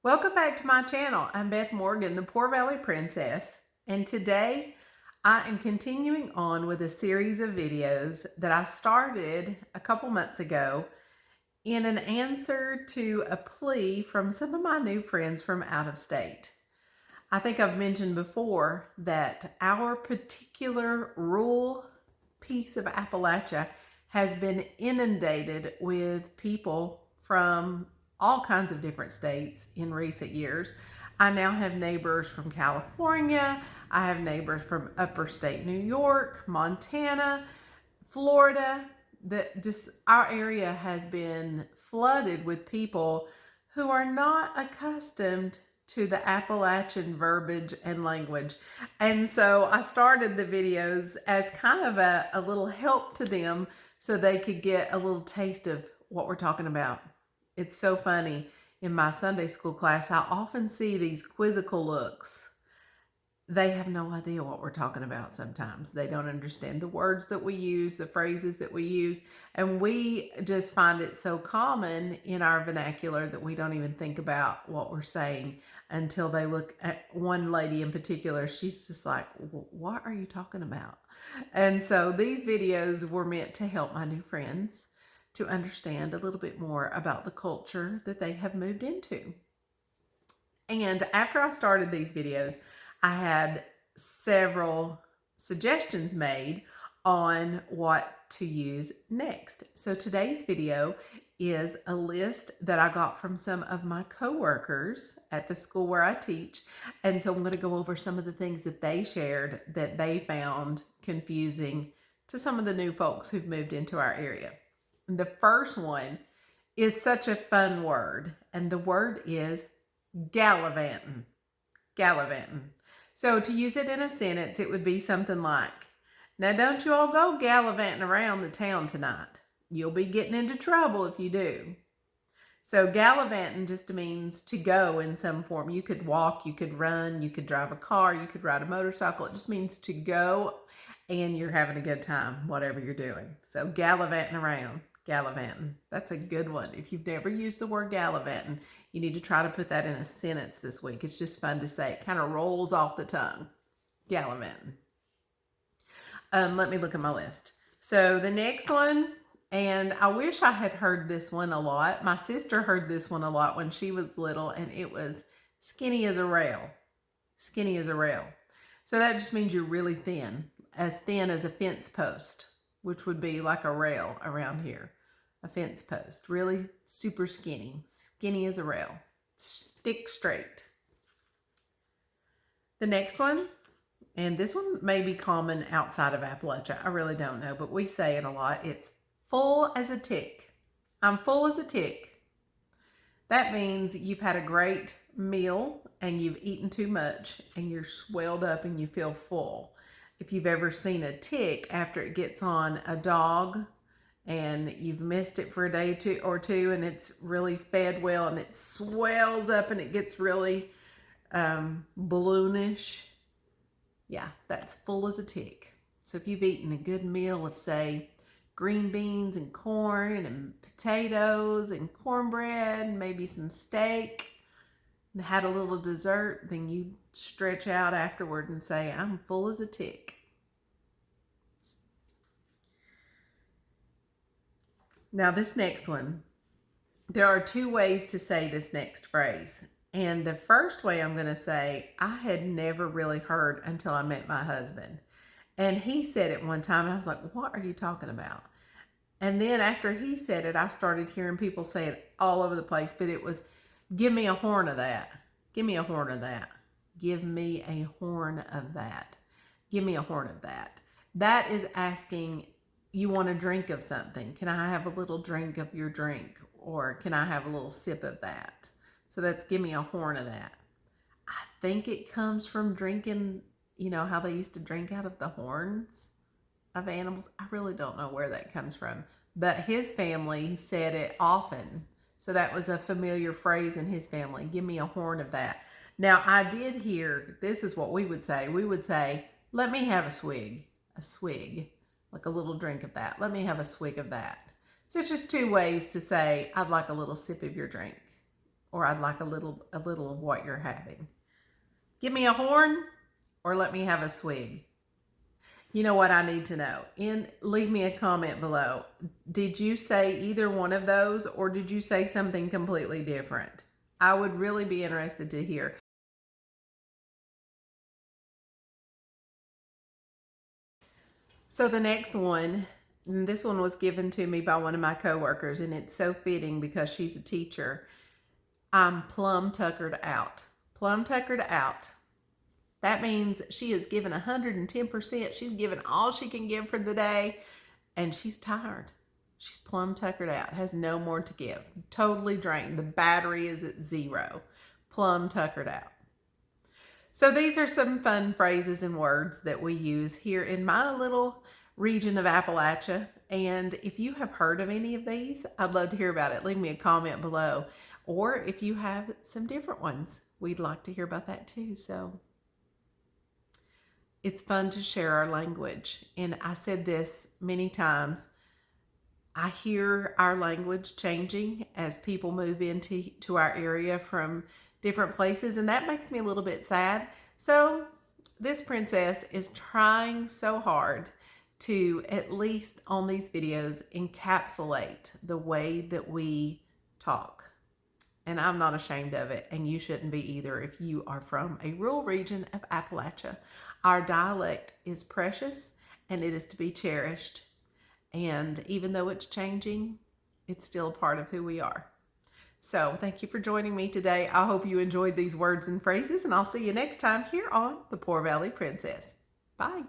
Welcome back to my channel. I'm Beth Morgan, the Poor Valley Princess, and today I am continuing on with a series of videos that I started a couple months ago in an answer to a plea from some of my new friends from out of state. I think I've mentioned before that our particular rural piece of Appalachia has been inundated with people from all kinds of different states in recent years. I now have neighbors from California. I have neighbors from upper state New York, Montana, Florida. Our area has been flooded with people who are not accustomed to the Appalachian verbiage and language. And so I started the videos as kind of a little help to them so they could get a little taste of what we're talking about. It's so funny. In my Sunday school class, I often see these quizzical looks. They have no idea what we're talking about sometimes. They don't understand the words that we use, the phrases that we use, and we just find it so common in our vernacular that we don't even think about what we're saying until they look at one lady in particular. She's just like, what are you talking about? And so these videos were meant to help my new friends to understand a little bit more about the culture that they have moved into. And after I started these videos, I had several suggestions made on what to use next. So today's video is a list that I got from some of my coworkers at the school where I teach. And so I'm going to go over some of the things that they shared that they found confusing to some of the new folks who've moved into our area. The first one is such a fun word, and the word is gallivanting. Gallivanting. So to use it in a sentence, it would be something like, now don't you all go gallivanting around the town tonight. You'll be getting into trouble if you do. So gallivanting just means to go in some form. You could walk, you could run, you could drive a car, you could ride a motorcycle. It just means to go and you're having a good time, whatever you're doing. So gallivanting around. Gallivanting. That's a good one. If you've never used the word gallivanting, you need to try to put that in a sentence this week. It's just fun to say. It kind of rolls off the tongue. Gallivanting. Let me look at my list. So the next one, and I wish I had heard this one a lot. My sister heard this one a lot when she was little, and it was skinny as a rail. Skinny as a rail. So that just means you're really thin as a fence post, which would be like a rail around here. A fence post, really super skinny as a rail, stick straight. The next one, and this one may be common outside of Appalachia, I really don't know, but we say it a lot. It's full as a tick. I'm full as a tick. That means you've had a great meal and you've eaten too much and you're swelled up and you feel full. If you've ever seen a tick after it gets on a dog and you've missed it for a day or two and it's really fed well and it swells up and it gets really balloonish, yeah, that's full as a tick. So if you've eaten a good meal of, say, green beans and corn and potatoes and cornbread, maybe some steak, and had a little dessert, then you stretch out afterward and say, I'm full as a tick. Now this next one, there are two ways to say this next phrase. And the first way I'm going to say, I had never really heard until I met my husband. And he said it one time and I was like, what are you talking about? And then after he said it, I started hearing people say it all over the place, but it was, give me a horn of that. Give me a horn of that. Give me a horn of that. Give me a horn of that. That is asking, you want a drink of something. Can I have a little drink of your drink? Or can I have a little sip of that? So that's give me a horn of that. I think it comes from drinking, you know, how they used to drink out of the horns of animals. I really don't know where that comes from. But his family said it often. So that was a familiar phrase in his family. Give me a horn of that. Now, I did hear, this is what we would say. We would say, let me have a swig, like a little drink of that. Let me have a swig of that. So it's just two ways to say, I'd like a little sip of your drink. or I'd like a little of what you're having. Give me a horn or let me have a swig. You know what I need to know? Leave me a comment below. Did you say either one of those or did you say something completely different? I would really be interested to hear. So the next one, and this one was given to me by one of my coworkers, and it's so fitting because she's a teacher. I'm plumb tuckered out. Plumb tuckered out. That means she has given 110%. She's given all she can give for the day, and she's tired. She's plumb tuckered out, has no more to give. Totally drained. The battery is at 0. Plumb tuckered out. So these are some fun phrases and words that we use here in my little region of Appalachia. And if you have heard of any of these, I'd love to hear about it. Leave me a comment below. Or if you have some different ones, we'd like to hear about that too. So it's fun to share our language. And I said this many times. I hear our language changing as people move into our area from different places, and that makes me a little bit sad. So this princess is trying so hard to, at least on these videos, encapsulate the way that we talk. And I'm not ashamed of it, and you shouldn't be either if you are from a rural region of Appalachia. Our dialect is precious and it is to be cherished. And even though it's changing, it's still a part of who we are. So thank you for joining me today. I hope you enjoyed these words and phrases, and I'll see you next time here on The Poor Valley Princess. Bye.